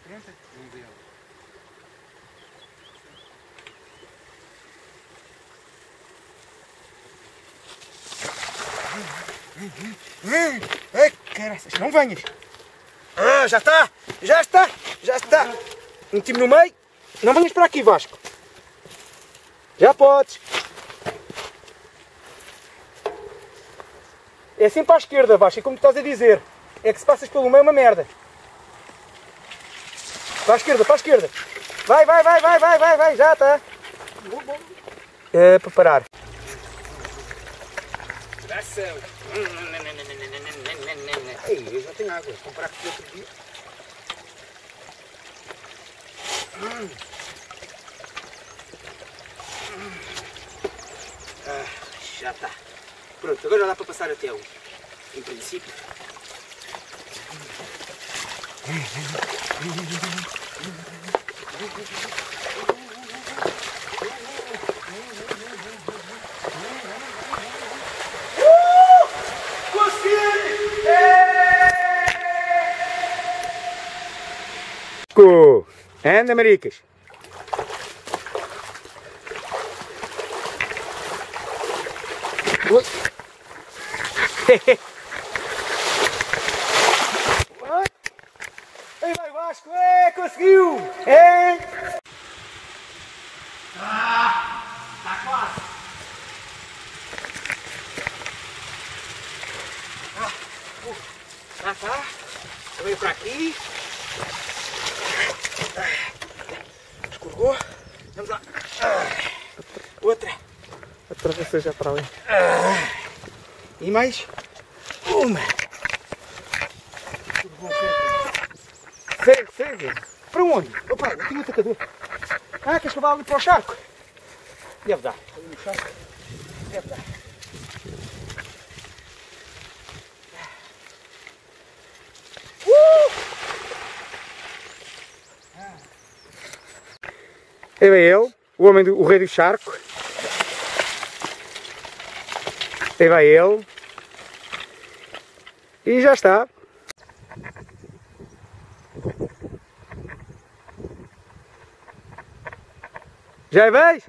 frente, vamos ver. Ai, caraças, não venhas. Ah, já está, já está, já está. Meti-me no meio. Não venhas para aqui, Vasco. Já podes. É sempre à esquerda, Vasco, é como tu estás a dizer. É que se passas pelo meio é uma merda. Para a esquerda, para a esquerda. Vai, vai, vai, vai, vai, vai, vai, já está. É para parar. Ação. Ei, eu já tenho água. Vou comprar aqui outro dia. Já está. Pronto, agora já dá para passar até um. Em princípio. Anda, maricas. Aí vai Vasco, conseguiu! Está quase! Já está! Veio para aqui! Escorregou! Vamos lá! Outra! Atravessei já para ali. E mais uma! Segue, segue! Para onde? Opa, eu tenho um atacador! Ah, queres que eu vá ali para o charco? Deve dar. Ali no charco. Deve dar. Aí vem ele, o rei do charco. Aí vai ele. E já está. Já veis?